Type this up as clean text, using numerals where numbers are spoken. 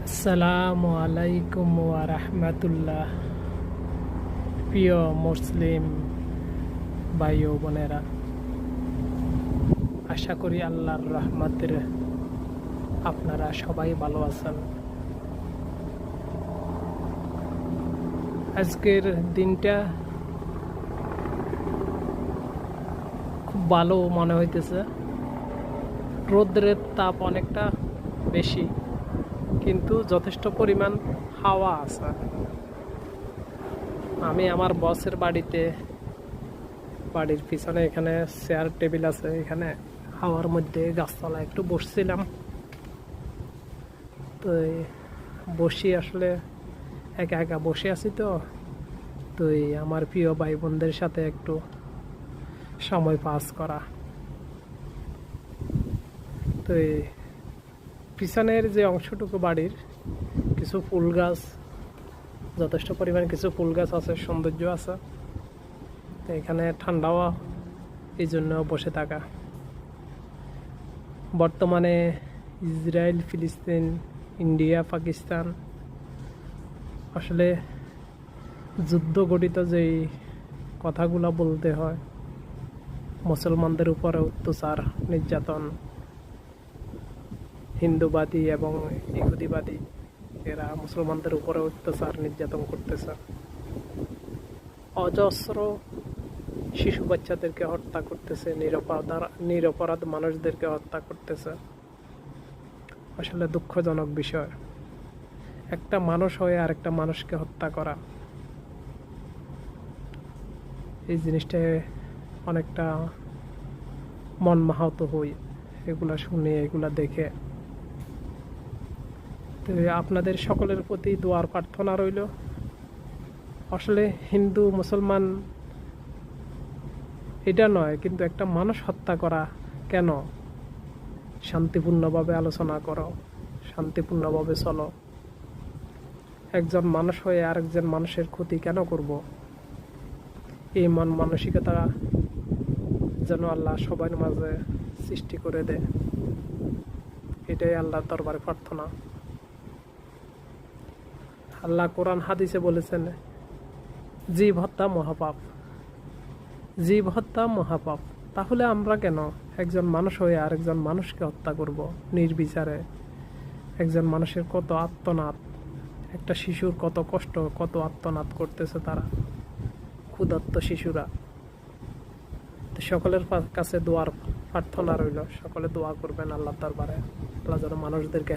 আসসালামু আলাইকুম ওয়া রাহমাতুল্লাহ। প্রিয় মুসলিম ভাই ও বোনেরা, আশা করি আল্লাহর রহমতের আপনারা সবাই ভালো আছেন। আজকের দিনটা খুব ভালো মনে হইতেছে। রৌদ্রের তাপ অনেকটা বেশি, কিন্তু যথেষ্ট পরিমাণ হাওয়া আছে। আমি আমার বসের বাড়ির পিছনে এখানে চেয়ার টেবিল আছে, এখানে হাওয়ার মধ্যে গাছতলা একটু বসছিলাম। তো বসি আসলে একা একা বসে আছি, তো আমার প্রিয় ভাই বোনদের সাথে একটু সময় পাস করা। তো পিছনের যে অংশটুকু বাড়ির কিছু ফুল গাছ, যথেষ্ট পরিমাণে কিছু ফুল গাছ আছে, সৌন্দর্য আছে। তো এখানে ঠান্ডাও, এই জন্য বসে থাকা। বর্তমানে ইসরায়েল, ফিলিস্তিন, ইন্ডিয়া, পাকিস্তান আসলে যুদ্ধ ঘটিত যেই কথাগুলো বলতে হয়, মুসলমানদের উপরে অত্যাচার, নির্যাতন, হিন্দুবাদী এবং ইহুদিবাদী এরা মুসলমানদের উপরে অত্যাচার নির্যাতন করতেছে। অজস্র শিশু বাচ্চাদেরকে হত্যা করতেছে, নিরপরাধ মানুষদেরকে হত্যা করতেছে। আসলে দুঃখজনক বিষয়, একটা মানুষ হয়ে আরেকটা মানুষকে হত্যা করা, এই জিনিসটা অনেকটা মন মাহাত হই এগুলা শুনে, এগুলা দেখে। তো আপনাদের সকলের প্রতি দোয়ার প্রার্থনা রইল। আসলে হিন্দু মুসলমান এটা নয়, কিন্তু একটা মানুষ হত্যা করা কেন? শান্তিপূর্ণভাবে আলোচনা করো, শান্তিপূর্ণভাবে চলো। একজন মানুষ হয়ে আরেকজন মানুষের ক্ষতি কেন করব? এই মন মানসিকতা যেন আল্লাহ সবার মাঝে সৃষ্টি করে দেয়, এটাই আল্লাহর দরবারে প্রার্থনা। আল্লাহ কোরআন হাদিসে বলেছেন, জীব হত্যা মহাপাপ, জীব হত্যা মহাপাপ। তাহলে আমরা কেন একজন মানুষ হয়ে আরেকজন মানুষকে হত্যা করব নির্বিচারে? একজন মানুষের কত আর্তনাদ, একটা শিশুর কত কষ্ট, কত আর্তনাদ করতেছে তারা, ক্ষুধার্ত শিশুরা। তো সকলের কাছে দোয়ার প্রার্থনা রইল, সকলে দোয়া করবেন আল্লাহর দরবারে, আল্লাহ যেন মানুষদেরকে